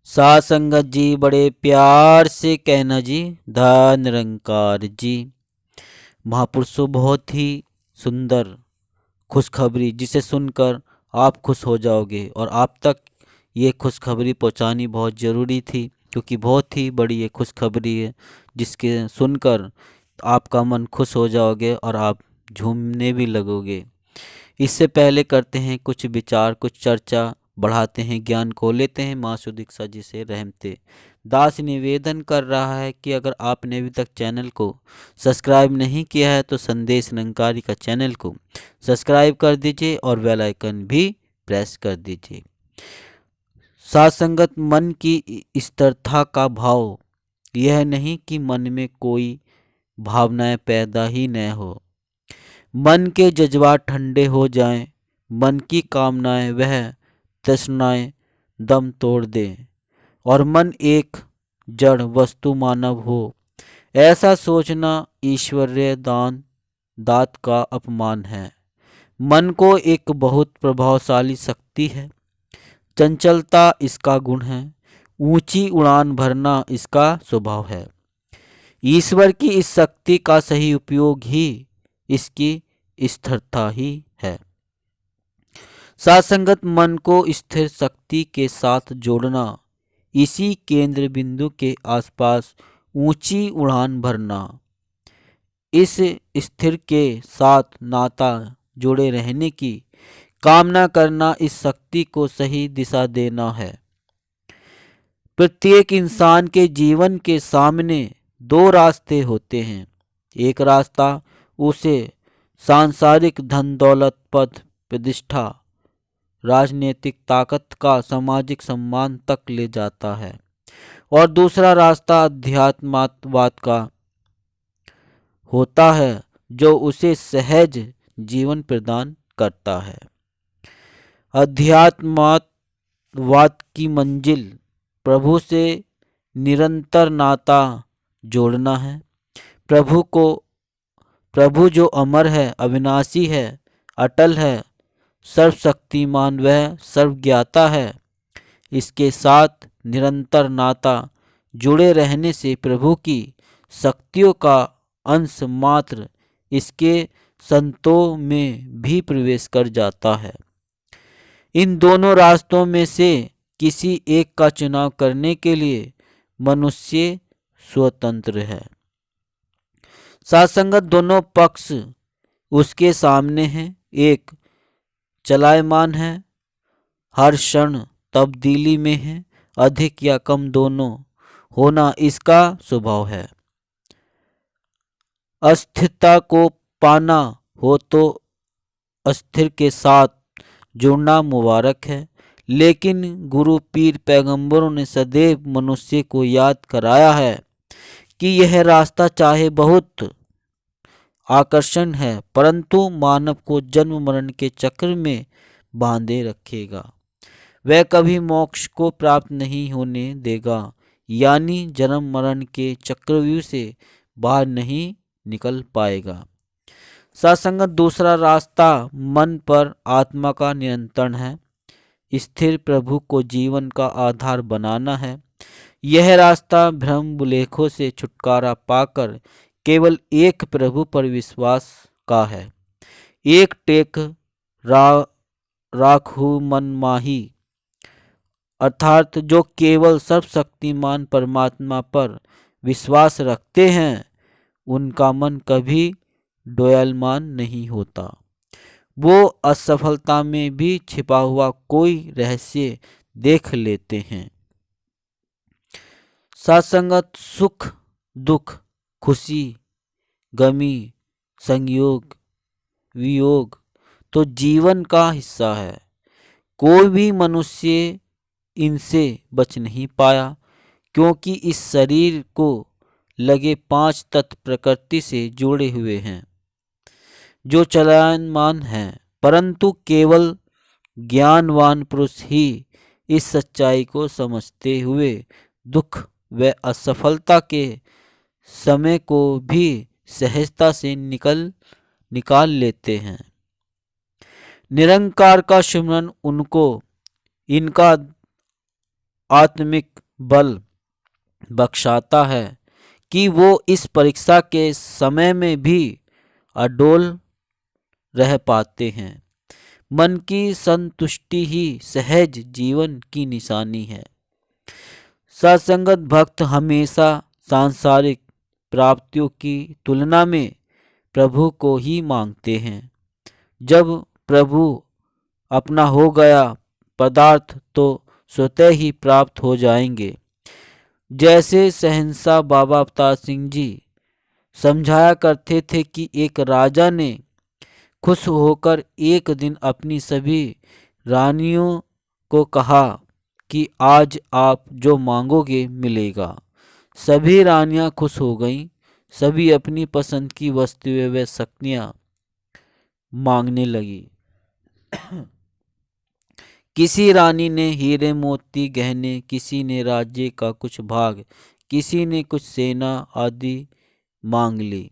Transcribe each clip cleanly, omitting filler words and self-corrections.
साध संगत जी बड़े प्यार से कहना जी, धन निरंकार जी। महापुरुषों बहुत ही सुंदर खुशखबरी जिसे सुनकर आप खुश हो जाओगे और आप तक ये खुशखबरी पहुंचानी बहुत ज़रूरी थी, क्योंकि बहुत ही बड़ी ये खुशखबरी है जिसके सुनकर आपका मन खुश हो जाओगे और आप झूमने भी लगोगे। इससे पहले करते हैं कुछ विचार, कुछ चर्चा, बढ़ाते हैं ज्ञान को, लेते हैं माँ सुदीक्षा जी से रहमते। दास निवेदन कर रहा है कि अगर आपने अभी तक चैनल को सब्सक्राइब नहीं किया है तो संदेश निरंकारी का चैनल को सब्सक्राइब कर दीजिए और बेल आइकन भी प्रेस कर दीजिए। साथ संगत मन की स्थिरता का भाव यह नहीं कि मन में कोई भावनाएं पैदा ही न हो, मन के जज्बात ठंडे हो जाएं, मन की कामनाएं वह तृष्णाएं दम तोड़ दें और मन एक जड़ वस्तु मानव हो। ऐसा सोचना ईश्वरीय दात का अपमान है। मन को एक बहुत प्रभावशाली शक्ति है, चंचलता इसका गुण है, ऊंची उड़ान भरना इसका स्वभाव है। ईश्वर की इस शक्ति का सही उपयोग ही इसकी स्थिरता ही है। साथ संगत मन को स्थिर शक्ति के साथ जोड़ना, इसी केंद्र बिंदु के आसपास ऊंची उड़ान भरना, इस स्थिर के साथ नाता जोड़े रहने की कामना करना, इस शक्ति को सही दिशा देना है। प्रत्येक इंसान के जीवन के सामने दो रास्ते होते हैं। एक रास्ता उसे सांसारिक धन दौलत पद प्रतिष्ठा राजनीतिक ताकत का सामाजिक सम्मान तक ले जाता है और दूसरा रास्ता अध्यात्मवाद का होता है जो उसे सहज जीवन प्रदान करता है। अध्यात्मवाद की मंजिल प्रभु से निरंतर नाता जोड़ना है। प्रभु जो अमर है, अविनाशी है, अटल है, सर्वशक्तिमान वह सर्वज्ञाता है, इसके साथ निरंतर नाता जुड़े रहने से प्रभु की शक्तियों का अंश मात्र इसके संतों में भी प्रवेश कर जाता है। इन दोनों रास्तों में से किसी एक का चुनाव करने के लिए मनुष्य स्वतंत्र है। साथ संगत दोनों पक्ष उसके सामने हैं। एक चलायमान है, हर क्षण तब्दीली में है, अधिक या कम दोनों होना इसका स्वभाव है। अस्थिरता को पाना हो तो अस्थिर के साथ जुड़ना मुबारक है, लेकिन गुरु पीर पैगंबरों ने सदैव मनुष्य को याद कराया है कि यह रास्ता चाहे बहुत आकर्षण है परंतु मानव को जन्म मरण के चक्र में बांधे रखेगा। वह कभी मोक्ष को प्राप्त नहीं होने देगा, यानी जन्म मरण के चक्रव्यूह से बाहर नहीं निकल पाएगा। सत्संगत दूसरा रास्ता मन पर आत्मा का नियंत्रण है, स्थिर प्रभु को जीवन का आधार बनाना है। यह रास्ता भ्रम बुलेखों से छुटकारा पाकर केवल एक प्रभु पर विश्वास का है। एक टेक राखू मन माही, अर्थात जो केवल सर्वशक्तिमान परमात्मा पर विश्वास रखते हैं उनका मन कभी डोयलमान नहीं होता। वो असफलता में भी छिपा हुआ कोई रहस्य देख लेते हैं। सत्संगत सुख दुख खुशी गमी संयोग वियोग तो जीवन का हिस्सा है। कोई भी मनुष्य इनसे बच नहीं पाया, क्योंकि इस शरीर को लगे 5 तत्व प्रकृति से जुड़े हुए हैं जो चलमान हैं, परंतु केवल ज्ञानवान पुरुष ही इस सच्चाई को समझते हुए दुख व असफलता के समय को भी सहजता से निकाल लेते हैं। निरंकार का सुमरन उनको इनका आत्मिक बल बख्शाता है कि वो इस परीक्षा के समय में भी अडोल रह पाते हैं। मन की संतुष्टि ही सहज जीवन की निशानी है। सत्संगत भक्त हमेशा सांसारिक प्राप्तियों की तुलना में प्रभु को ही मांगते हैं। जब प्रभु अपना हो गया पदार्थ तो स्वतः ही प्राप्त हो जाएंगे। जैसे शहंशाह बाबा अवतार सिंह जी समझाया करते थे कि एक राजा ने खुश होकर एक दिन अपनी सभी रानियों को कहा कि आज आप जो मांगोगे मिलेगा। सभी रानियां खुश हो गईं। सभी अपनी पसंद की वस्तुएं व शक्तियां मांगने लगी। किसी रानी ने हीरे मोती गहने, किसी ने राज्य का कुछ भाग, किसी ने कुछ सेना आदि मांग ली।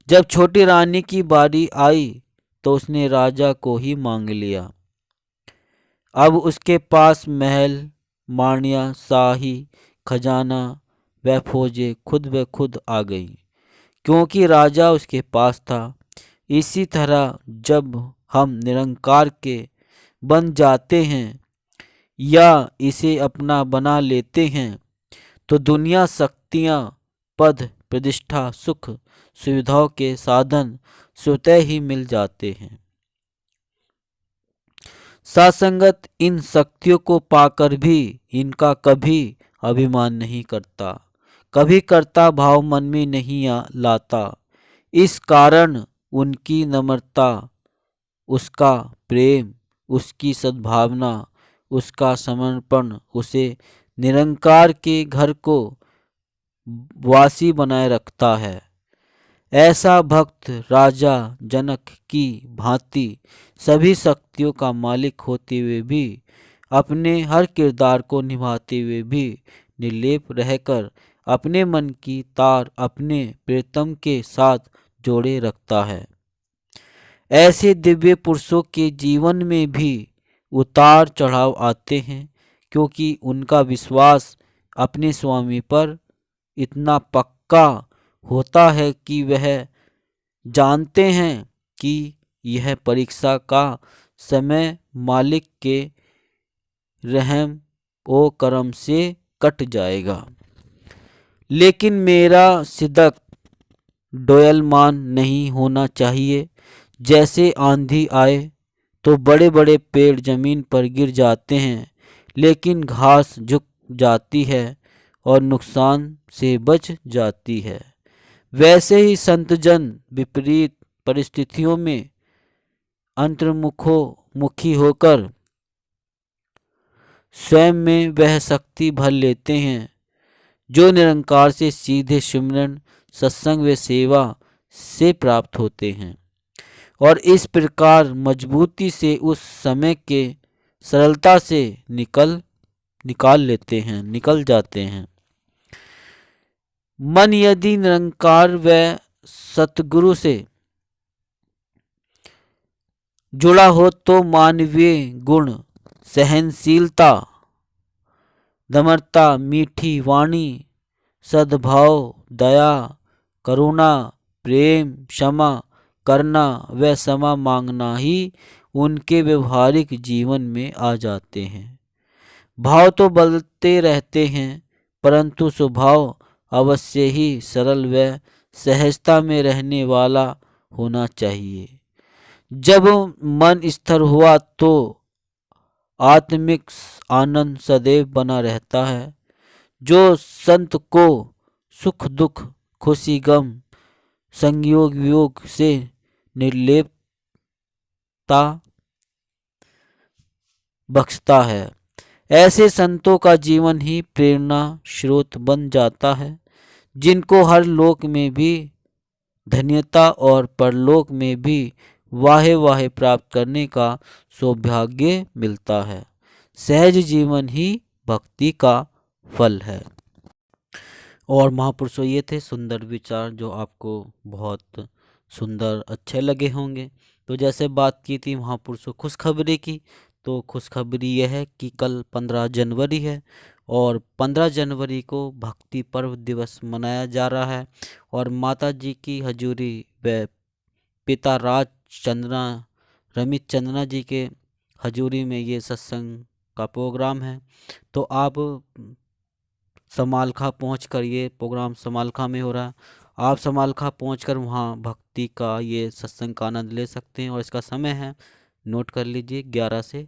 जब छोटी रानी की बारी आई तो उसने राजा को ही मांग लिया। अब उसके पास महल, माणिया, शाही खजाना व फौजें खुद ब खुद आ गई, क्योंकि राजा उसके पास था। इसी तरह जब हम निरंकार के बन जाते हैं या इसे अपना बना लेते हैं तो दुनिया, शक्तियाँ, पद, प्रतिष्ठा, सुख, सुविधाओं के साधन स्वतः ही मिल जाते हैं। सत्संगत इन शक्तियों को पाकर भी इनका कभी अभिमान नहीं करता, कभी कर्ता भाव मन में नहीं लाता। इस कारण उनकी नम्रता, उसका प्रेम, उसकी सद्भावना, उसका समर्पण उसे निरंकार के घर को वासी बनाए रखता है। ऐसा भक्त राजा जनक की भांति सभी शक्तियों का मालिक होते हुए भी अपने हर किरदार को निभाते हुए भी निर्लेप रहकर अपने मन की तार अपने प्रियतम के साथ जोड़े रखता है। ऐसे दिव्य पुरुषों के जीवन में भी उतार चढ़ाव आते हैं, क्योंकि उनका विश्वास अपने स्वामी पर इतना पक्का होता है कि वह जानते हैं कि यह परीक्षा का समय मालिक के रहम ओ करम से कट जाएगा। लेकिन मेरा सिदक डोयलमान नहीं होना चाहिए। जैसे आंधी आए तो बड़े बड़े पेड़ जमीन पर गिर जाते हैं, लेकिन घास झुक जाती है और नुकसान से बच जाती है। वैसे ही संतजन विपरीत परिस्थितियों में अंतर्मुखी होकर स्वयं में वह शक्ति भर लेते हैं जो निरंकार से सीधे सिमरन, सत्संग व सेवा से प्राप्त होते हैं, और इस प्रकार मजबूती से उस समय के सरलता से निकल जाते हैं। मन यदि निरंकार व सतगुरु से जुड़ा हो तो मानवीय गुण, सहनशीलता, नम्रता, मीठी वाणी, सद्भाव, दया, करुणा, प्रेम, क्षमा करना व क्षमा मांगना ही उनके व्यवहारिक जीवन में आ जाते हैं। भाव तो बदलते रहते हैं, परंतु स्वभाव अवश्य ही सरल व सहजता में रहने वाला होना चाहिए। जब मन स्थिर हुआ तो आत्मिक आनंद सदैव बना रहता है। जो संत को सुख दुख, खुशी गम, संयोग वियोग से निर्लेपता बख्शता है, ऐसे संतों का जीवन ही प्रेरणा स्रोत बन जाता है, जिनको हर लोक में भी धन्यता और परलोक में भी वाहे वाहे प्राप्त करने का सौभाग्य मिलता है। सहज जीवन ही भक्ति का फल है। और महापुरुषों, ये थे सुंदर विचार जो आपको बहुत सुंदर अच्छे लगे होंगे। तो जैसे बात की थी महापुरुषों खुशखबरी की, तो खुशखबरी यह है कि कल 15 जनवरी है और 15 जनवरी को भक्ति पर्व दिवस मनाया जा रहा है। और माता जी की हजूरी व पिता राजचंद्रा रमित चंद्रा जी के हजूरी में ये सत्संग का प्रोग्राम है। तो आप समालखा पहुंचकर, ये प्रोग्राम समालखा में हो रहा है, आप समालखा पहुंचकर वहां भक्ति का ये सत्संग का आनंद ले सकते हैं। और इसका समय है, नोट कर लीजिए, 11 से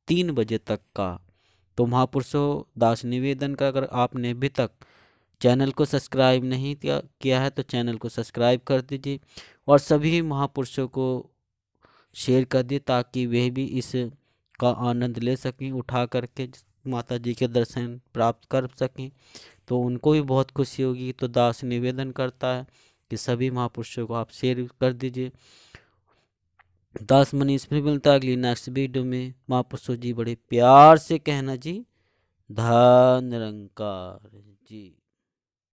3 बजे तक का। तो महापुरुषों दास निवेदन का, अगर आपने अभी तक चैनल को सब्सक्राइब नहीं किया है तो चैनल को सब्सक्राइब कर दीजिए और सभी महापुरुषों को शेयर कर दिए ताकि वे भी इस का आनंद ले सकें, उठा करके माता जी के दर्शन प्राप्त कर सकें। तो उनको भी बहुत खुशी होगी। तो दास निवेदन करता है कि सभी महापुरुषों को आप शेयर कर दीजिए। दास मनीष फिर मिलता है अगली नेक्स्ट वीडियो में। महापुरुषों जी बड़े प्यार से कहना जी, धन निरंकार जी।